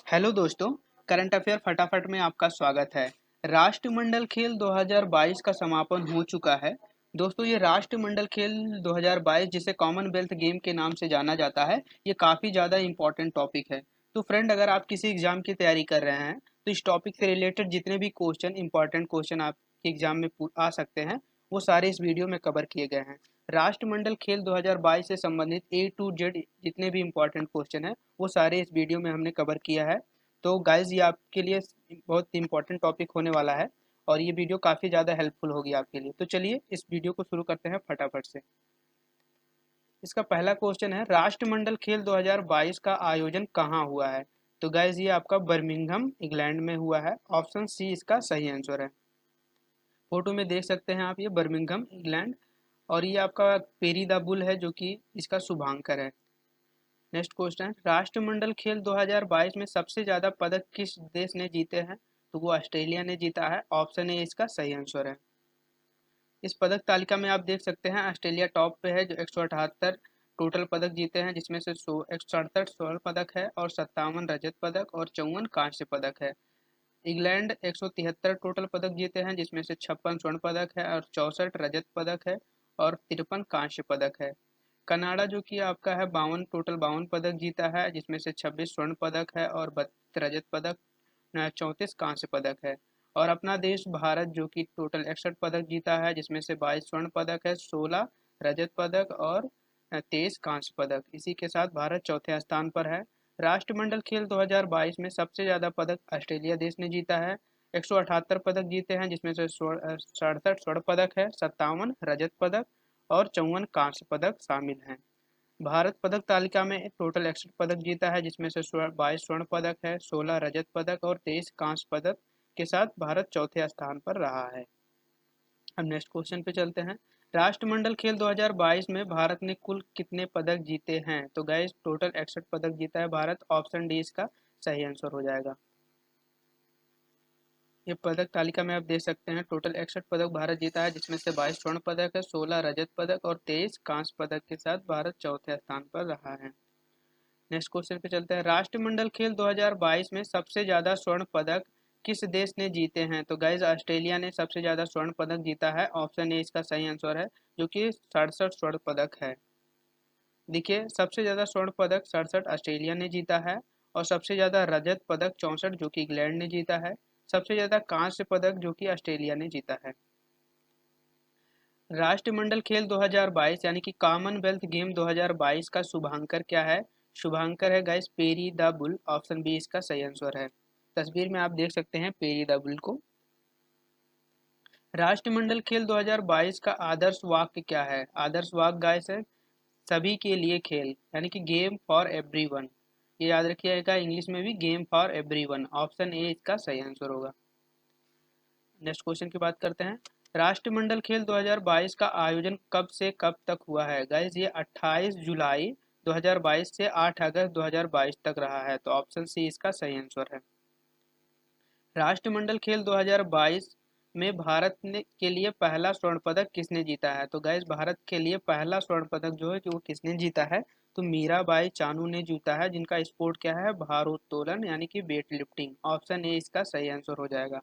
Hello दोस्तों। Current affair फटाफट में आपका स्वागत है। राष्ट्रमंडल खेल 2022 का समापन हो चुका है। दोस्तों, ये राष्ट्रमंडल खेल 2022 जिसे कॉमनवेल्थ गेम के नाम से जाना जाता है, ये काफ़ी ज़्यादा इम्पोर्टेंट टॉपिक है। तो फ्रेंड, अगर आप किसी एग्जाम की तैयारी कर रहे हैं तो इस टॉपिक से रिलेटेड जितने भी क्वेश्चन इंपॉर्टेंट क्वेश्चन आपके एग्जाम में आ सकते हैं, वो सारे इस वीडियो में कवर किए गए हैं। राष्ट्रमंडल खेल 2022 से संबंधित A to Z जितने भी इम्पोर्टेंट क्वेश्चन हैं, वो सारे इस वीडियो में हमने कवर किया है। तो गाइज, ये आपके लिए बहुत इंपॉर्टेंट टॉपिक होने वाला है और ये वीडियो काफ़ी ज़्यादा हेल्पफुल होगी आपके लिए। तो चलिए इस वीडियो को शुरू करते हैं फटाफट से। इसका पहला क्वेश्चन है, राष्ट्रमंडल खेल 2022 का आयोजन कहाँ हुआ है? तो गाइज, ये आपका बर्मिंघम इंग्लैंड में हुआ है। ऑप्शन सी इसका सही आंसर है। फोटो में देख सकते हैं आप, ये बर्मिंघम इंग्लैंड, और ये आपका पेरी द बुल है जो कि इसका शुभांकर है। नेक्स्ट क्वेश्चन, राष्ट्रमंडल खेल 2022 में सबसे ज्यादा पदक किस देश ने जीते हैं? तो वो ऑस्ट्रेलिया ने जीता है। ऑप्शन ए इसका सही आंसर है। इस पदक तालिका में आप देख सकते हैं ऑस्ट्रेलिया टॉप पे है जो 178 टोटल पदक जीते हैं, जिसमें से 167 स्वर्ण पदक है और 57 रजत पदक और 54 कांस्य पदक है। इंग्लैंड 173 टोटल पदक जीते हैं, जिसमें से 56 स्वर्ण पदक है और 64 रजत पदक है और 53 कांस्य पदक है। कनाडा जो कि आपका है 52 पदक जीता है, जिसमें से 26 स्वर्ण पदक है और 32 रजत पदक, 34 कांस्य पदक है। और अपना देश भारत जो कि टोटल 61 पदक जीता है, जिसमें से 22 स्वर्ण पदक है, 16 रजत पदक और 23 कांस्य पदक। इसी के साथ भारत चौथे स्थान पर है। राष्ट्रमंडल खेल 2022 में सबसे ज्यादा पदक ऑस्ट्रेलिया देश ने जीता है। 178 पदक जीते हैं, जिसमें से 67 स्वर्ण पदक है, 57 रजत पदक और 54 कांस्य पदक शामिल हैं। भारत पदक तालिका में टोटल 61 पदक जीता है, जिसमें से 22 स्वर्ण पदक है, 16 रजत पदक और 23 कांस्य पदक के साथ भारत चौथे स्थान पर रहा है। अब नेक्स्ट क्वेश्चन पे चलते हैं। राष्ट्रमंडल खेल 2022 में भारत ने कुल कितने पदक जीते हैं? तो गाइस, टोटल 61 पदक जीता है भारत। ऑप्शन डी इसका सही आंसर हो जाएगा। ये पदक तालिका में आप देख सकते हैं टोटल 61 पदक भारत जीता है, जिसमें से 22 स्वर्ण पदक है, 16 रजत पदक और 23 कांस्य पदक के साथ भारत चौथे स्थान पर रहा है। नेक्स्ट क्वेश्चन पे चलते हैं। राष्ट्रमंडल खेल 2022 में सबसे ज्यादा स्वर्ण पदक किस देश ने जीते हैं? तो गाइज, ऑस्ट्रेलिया ने सबसे ज्यादा स्वर्ण पदक जीता है। ऑप्शन ए इसका सही आंसर है, जो कि 67 स्वर्ण पदक है। देखिए, सबसे ज्यादा स्वर्ण पदक 67 ऑस्ट्रेलिया ने जीता है और सबसे ज्यादा रजत पदक 64 जो कि इंग्लैंड ने जीता है। सबसे ज्यादा कांस्य पदक जो कि ऑस्ट्रेलिया ने जीता है। राष्ट्रमंडल खेल 2022 यानी कि कॉमनवेल्थ गेम 2022 का शुभांकर क्या है? शुभांकर है guys Perry the bull. Option B इसका सही आंसर है। तस्वीर में आप देख सकते हैं पेरी द बुल को। राष्ट्रमंडल खेल 2022 का आदर्श वाक्य क्या है? आदर्श वाक्य गाइस है सभी के लिए खेल, यानी कि गेम फॉर एवरीवन। ये याद रखिएगा, इंग्लिश में भी game for everyone. Option A इसका सही आंसर होगा। नेक्स्ट क्वेश्चन की बात करते हैं। राष्ट्रमंडल खेल 2022 का आयोजन कब से कब तक हुआ है? गाइज, ये 28 जुलाई 2022 से 8 अगस्त 2022 तक रहा है। तो ऑप्शन सी इसका सही आंसर है। राष्ट्रमंडल खेल 2022 में भारत ने के लिए पहला स्वर्ण पदक किसने जीता है? तो गाइज, भारत के लिए पहला स्वर्ण पदक जो है कि वो किसने जीता है? तो मीराबाई चानू ने जीता है, जिनका स्पोर्ट क्या है? भारोत्तोलन यानी कि वेट लिफ्टिंग। ऑप्शन ए इसका सही आंसर हो जाएगा।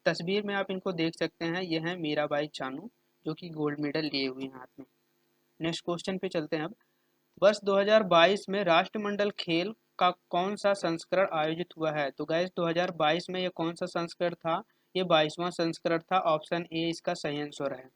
तस्वीर में आप इनको देख सकते हैं, यह है मीराबाई चानू जो कि गोल्ड मेडल लिए हुए हैं हाथ में। नेक्स्ट क्वेश्चन पे चलते हैं अब। वर्ष 2022 में राष्ट्रमंडल खेल का कौन सा संस्करण आयोजित हुआ है? तो गैस 2022 में ये कौन सा संस्करण था? ये 22वां संस्करण था। ऑप्शन ए इसका सही आंसर है।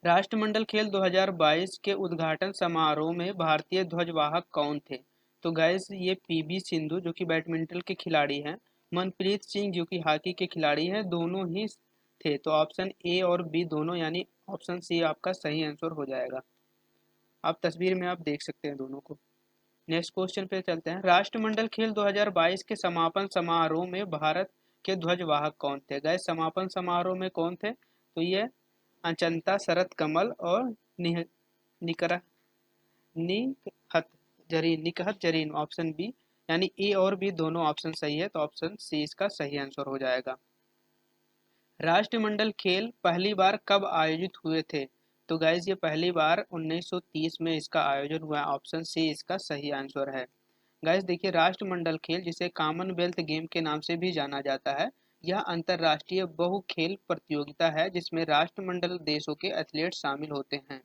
राष्ट्रमंडल खेल 2022 के उद्घाटन समारोह में भारतीय ध्वजवाहक कौन थे? तो गैस, ये पीवी सिंधु जो कि बैडमिंटन के खिलाड़ी हैं, मनप्रीत सिंह जो कि हॉकी के खिलाड़ी हैं, दोनों ही थे। तो ऑप्शन ए और बी दोनों, यानी ऑप्शन सी आपका सही आंसर हो जाएगा। आप तस्वीर में आप देख सकते हैं दोनों को। नेक्स्ट क्वेश्चन पे चलते हैं। राष्ट्रमंडल खेल 2022 के समापन समारोह में भारत के ध्वजवाहक कौन थे? गए समापन समारोह में कौन थे? तो ये अचंता शरत कमल और निकर निकहत निकहत जरीन। ऑप्शन बी, यानी ए और बी दोनों ऑप्शन सही है। तो ऑप्शन सी इसका सही आंसर हो जाएगा। राष्ट्रमंडल खेल पहली बार कब आयोजित हुए थे? तो गाइज, ये पहली बार 1930 में इसका आयोजन हुआ। ऑप्शन सी इसका सही आंसर है। गाइस देखिए, राष्ट्रमंडल खेल जिसे कॉमनवेल्थ गेम के नाम से भी जाना जाता है, यह अंतर्राष्ट्रीय बहु खेल प्रतियोगिता है जिसमें राष्ट्रमंडल देशों के एथलीट शामिल होते हैं।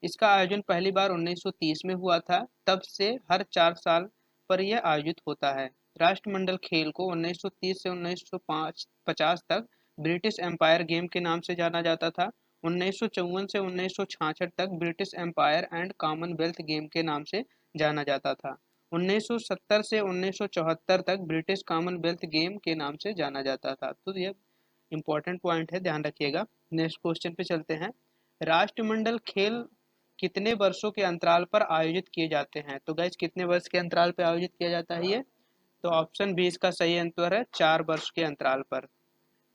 इसका आयोजन पहली बार 1930 में हुआ था, तब से हर 4 साल पर यह आयोजित होता है। राष्ट्रमंडल खेल को 1930 से 1950 तक ब्रिटिश एम्पायर गेम के नाम से जाना जाता था। 1954 से 1966 तक British Empire and Commonwealth game के नाम से जाना जाता था। 1970 से 1974 तक ब्रिटिश कॉमनवेल्थ गेम के नाम से जाना जाता था। तो ये इंपॉर्टेंट पॉइंट है, ध्यान रखिएगा। नेक्स्ट क्वेश्चन पे चलते हैं। राष्ट्रमंडल खेल कितने वर्षों के अंतराल पर आयोजित किए जाते हैं? तो गाइज कितने वर्ष के अंतराल पर आयोजित किया जाता है ये? तो ऑप्शन बी इसका सही आंसर है, 4 वर्ष के अंतराल पर।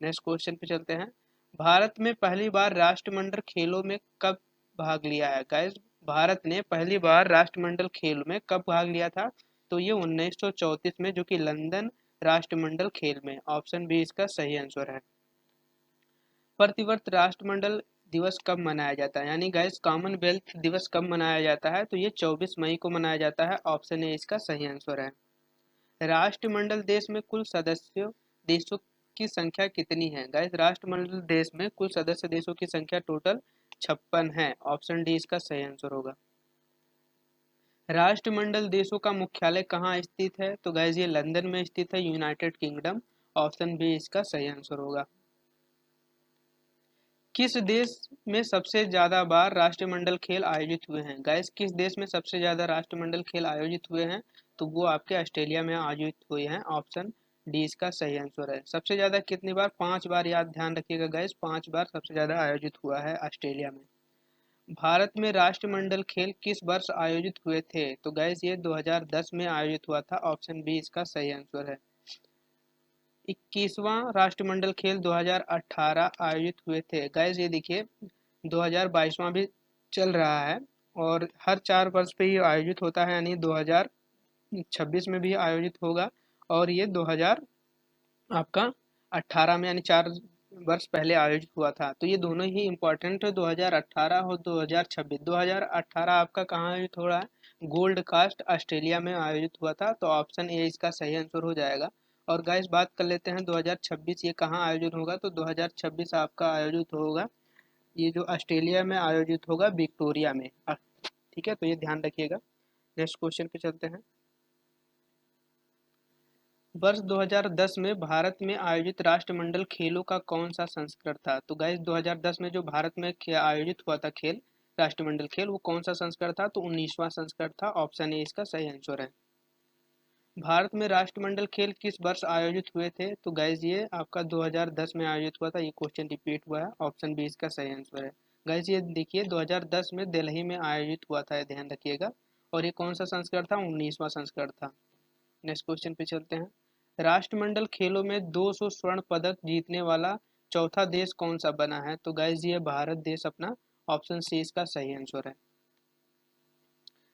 नेक्स्ट क्वेश्चन पे चलते हैं। भारत में पहली बार राष्ट्रमंडल खेलों में कब भाग लिया है? गाइज भारत ने पहली बार राष्ट्रमंडल खेल में कब भाग लिया था? तो ये 1934 में, जो कि लंदन राष्ट्रमंडल खेल में। ऑप्शन बी इसका सही आंसर है। प्रतिवर्ष राष्ट्रमंडल दिवस कब मनाया जाता है, यानी गाइस कॉमनवेल्थ दिवस कब मनाया जाता है? तो ये 24 मई को मनाया जाता है। ऑप्शन ए इसका सही आंसर है। राष्ट्रमंडल देश में कुल सदस्य देशों की संख्या कितनी है? गाइस राष्ट्रमंडल देश में कुल सदस्य देशों की संख्या टोटल 56 है। ऑप्शन डी इसका सही आंसर होगा। राष्ट्रमंडल देशों का मुख्यालय कहाँ स्थित है? तो गाइस ये लंदन में स्थित है, यूनाइटेड किंगडम। ऑप्शन बी इसका सही आंसर होगा। किस देश में सबसे ज्यादा बार राष्ट्रमंडल खेल आयोजित हुए हैं? गाइस किस देश में सबसे ज्यादा राष्ट्रमंडल खेल आयोजित हुए हैं? तो वो आपके ऑस्ट्रेलिया में आयोजित हुए हैं। ऑप्शन डी इसका सही आंसर है। सबसे ज्यादा कितनी बार? 5 बार, याद ध्यान रखिएगा गाइस, 5 बार सबसे ज्यादा आयोजित हुआ है ऑस्ट्रेलिया में। भारत में राष्ट्रमंडल खेल किस वर्ष आयोजित हुए थे? तो गाइस ये 2010 में आयोजित हुआ था। ऑप्शन बी इसका सही आंसर है। 21वां राष्ट्रमंडल खेल 2018 आयोजित हुए थे। गैस ये देखिए, 2022वां भी चल रहा है और हर 4 वर्ष पे ये आयोजित होता है, यानी 2026 में भी आयोजित होगा और ये 2000 आपका 18 में, यानी 4 वर्ष पहले आयोजित हुआ था। तो ये दोनों ही इम्पोर्टेंट है, 2018 और 2026। 2018 आपका कहाँ आयोजित हो रहा है? गोल्ड कास्ट ऑस्ट्रेलिया में आयोजित हुआ था। तो ऑप्शन ए इसका सही आंसर हो जाएगा। और गाइस बात कर लेते हैं 2026 ये कहाँ आयोजित होगा? तो 2026 आपका आयोजित होगा, ये जो ऑस्ट्रेलिया में आयोजित होगा, विक्टोरिया में। ठीक है, तो ये ध्यान रखिएगा। नेक्स्ट क्वेश्चन पे चलते हैं। वर्ष 2010 में भारत में आयोजित राष्ट्रमंडल खेलों का कौन सा संस्करण था? तो गाइस 2010 में जो भारत में आयोजित हुआ था खेल, राष्ट्रमंडल खेल, वो कौन सा संस्करण था? तो 19वां संस्करण था। ऑप्शन ए इसका सही आंसर है। भारत में राष्ट्रमंडल खेल किस वर्ष आयोजित हुए थे? तो गाइज ये आपका 2010 में आयोजित हुआ था। ये क्वेश्चन रिपीट हुआ है। ऑप्शन बी इसका सही आंसर है। गाइज ये देखिए, 2010 में दिल्ली में आयोजित हुआ था, ध्यान रखिएगा। और ये कौन सा संस्करण था? 19वां संस्करण था। नेक्स्ट क्वेश्चन पे चलते हैं। राष्ट्रमंडल खेलों में 200 स्वर्ण पदक जीतने वाला चौथा देश कौन सा बना है? तो गाइज ये भारत देश अपना। ऑप्शन सी इसका सही आंसर है।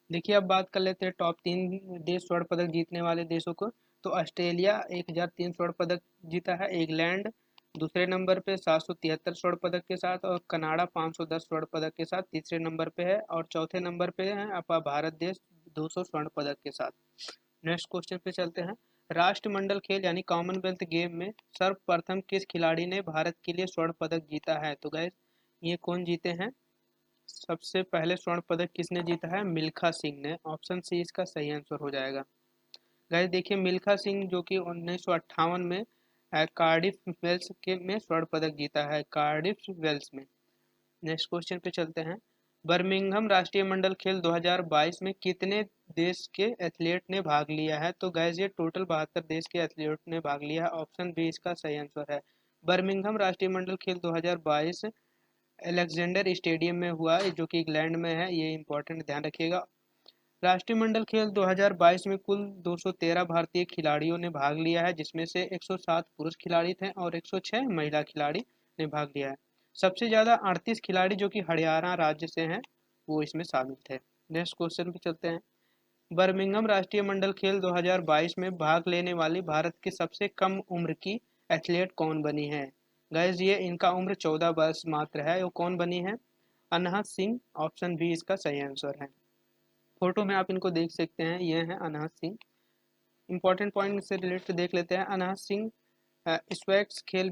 देखिए, अब बात कर लेते हैं टॉप 3 देश स्वर्ण पदक जीतने वाले देशों को। तो ऑस्ट्रेलिया 1003 स्वर्ण पदक जीता है। इंग्लैंड दूसरे नंबर पे 773 स्वर्ण पदक के साथ, और कनाडा 510 स्वर्ण पदक के साथ तीसरे नंबर पे है, और चौथे नंबर पे है आपका भारत देश 200 स्वर्ण पदक के साथ। नेक्स्ट क्वेश्चन पे चलते हैं। राष्ट्रमंडल खेल यानी कॉमनवेल्थ गेम में सर्वप्रथम किस खिलाड़ी ने भारत के लिए स्वर्ण पदक जीता है? तो गैस ये कौन जीते हैं? सबसे पहले स्वर्ण पदक किसने जीता है? मिल्खा सिंह ने। ऑप्शन सी इसका सही आंसर हो जाएगा। गाइस देखिए, मिल्खा सिंह जो कि 1958 में कार्डिफ वेल्स के में स्वर्ण पदक जीता है, कार्डिफ वेल्स में। नेक्स्ट क्वेश्चन पे चलते हैं। बर्मिंघम राष्ट्रीय मंडल खेल 2022 में कितने देश के एथलीट ने भाग लिया है? तो गैस ये टोटल 72 देश के एथलीट ने भाग लिया है। ऑप्शन बी इसका सही आंसर है। बर्मिंघम राष्ट्रीय मंडल खेल 2022 अलेक्जेंडर स्टेडियम में हुआ, जो कि इंग्लैंड में है। ये इंपॉर्टेंट, ध्यान रखिएगा। राष्ट्रमंडल खेल 2022 में कुल 213 भारतीय खिलाड़ियों ने भाग लिया है, जिसमें से 107 पुरुष खिलाड़ी थे और 106 महिला खिलाड़ी ने भाग लिया है। सबसे ज़्यादा 38 खिलाड़ी जो कि हरियाणा राज्य से हैं, वो इसमें शामिल थे। नेक्स्ट क्वेश्चन पे चलते हैं। बर्मिंघम राष्ट्रीय मंडल खेल 2022 में भाग लेने वाली भारत की सबसे कम उम्र की एथलीट कौन बनी है? गैस ये इनका उम्र 14 वर्ष मात्र है। वो कौन बनी है? अनहत सिंह। ऑप्शन बी इसका सही आंसर है। फोटो में आप इनको देख सकते हैं, ये हैं अनहद सिंह। इंपॉर्टेंट पॉइंट से रिलेटेड देख लेते हैं। अनहद सिंह स्वेक्स खेल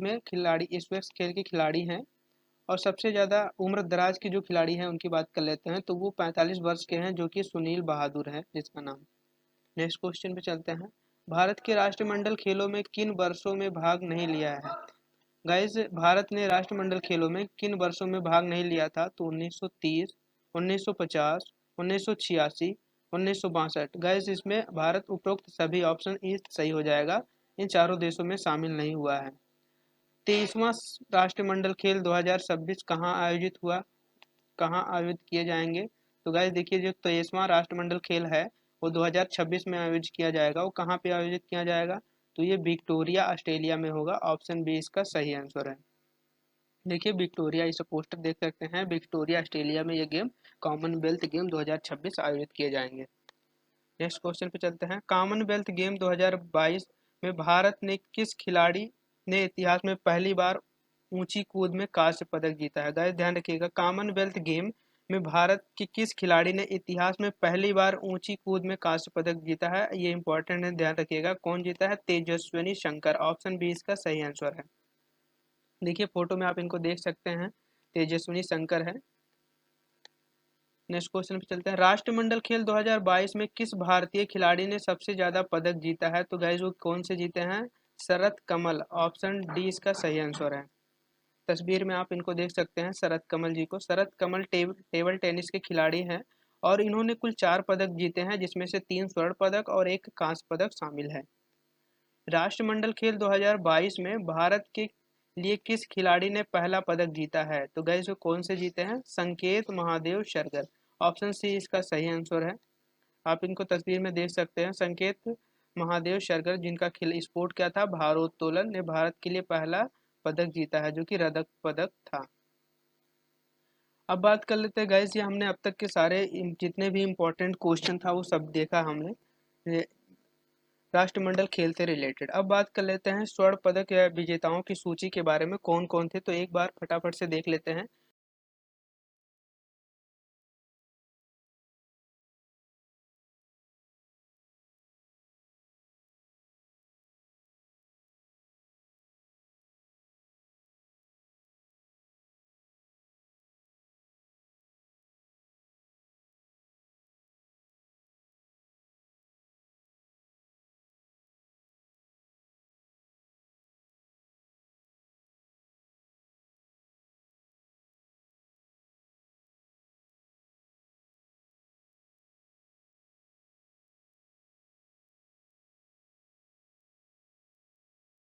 के खिलाड़ी हैं। और सबसे ज़्यादा उम्र दराज के जो खिलाड़ी हैं उनकी बात कर लेते हैं, तो वो 45 वर्ष के हैं, जो कि सुनील बहादुर है जिसका नाम। नेक्स्ट क्वेश्चन पे चलते हैं। भारत के राष्ट्रमंडल खेलों में किन वर्षों में भाग नहीं लिया है? गाइज, भारत ने राष्ट्रमंडल खेलों में किन वर्षों में भाग नहीं लिया था? तो 1930, 1950, 1986, 1962। गाइज, इसमें भारत उपरोक्त सभी ऑप्शन ई सही हो जाएगा, इन चारों देशों में शामिल नहीं हुआ है। 23वां राष्ट्रमंडल खेल 2026 कहाँ आयोजित हुआ, कहाँ आयोजित किए जाएंगे? तो गाइस देखिए, जो 23वां राष्ट्रमंडल खेल है वो 2026 में आयोजित किया जाएगा। वो कहाँ पे आयोजित किया जाएगा? तो ये विक्टोरिया, ऑस्ट्रेलिया में होगा। ऑप्शन बी इसका सही आंसर है। देखिए विक्टोरिया, इसे पोस्टर देख सकते हैं, विक्टोरिया ऑस्ट्रेलिया में ये गेम, कॉमनवेल्थ गेम 2026 आयोजित किए जाएंगे। नेक्स्ट क्वेश्चन पे चलते हैं। कॉमनवेल्थ गेम 2022 में भारत ने किस खिलाड़ी ने इतिहास में पहली बार ऊंची कूद में कांस्य पदक जीता है? गाइस ध्यान रखिएगा, कॉमनवेल्थ गेम में भारत के किस खिलाड़ी ने इतिहास में पहली बार ऊंची कूद में कांस्य पदक जीता है? ये इंपॉर्टेंट है, ध्यान रखिएगा। कौन जीता है? तेजस्विनी शंकर। ऑप्शन बी इसका सही आंसर है। देखिए फोटो में आप इनको देख सकते हैं, तेजस्विनी शंकर है। नेक्स्ट क्वेश्चन पे चलते हैं। राष्ट्रमंडल खेल 2022 में किस भारतीय खिलाड़ी ने सबसे ज्यादा पदक जीता है? तो गाइस वो कौन से जीते हैं? शरत कमल। ऑप्शन डी इसका सही आंसर है। तस्वीर में आप इनको देख सकते हैं, शरत कमल जी को। शरत कमल टेबल टेनिस के खिलाड़ी हैं और इन्होंने कुल 4 पदक जीते हैं, जिसमें से 3 स्वर्ण पदक और 1 कांस्य पदक शामिल है। राष्ट्रमंडल खेल 2022 में भारत के लिए किस खिलाड़ी ने पहला पदक जीता है? तो गाइस वो कौन से जीते हैं? संकेत महादेव सरगर। ऑप्शन सी इसका सही आंसर है। आप इनको तस्वीर में देख सकते हैं, संकेत महादेव सरगर, जिनका खेल स्पोर्ट क्या था? भारोत्तोलन, ने भारत के लिए पहला पदक जीता है, जो कि रजत पदक था। अब बात कर लेते हैं गाइस, ये हमने अब तक के सारे जितने भी इम्पोर्टेंट क्वेश्चन था वो सब देखा हमने राष्ट्रमंडल खेल से रिलेटेड। अब बात कर लेते हैं स्वर्ण पदक या विजेताओं की सूची के बारे में, कौन कौन थे। तो एक बार फटाफट से देख लेते हैं।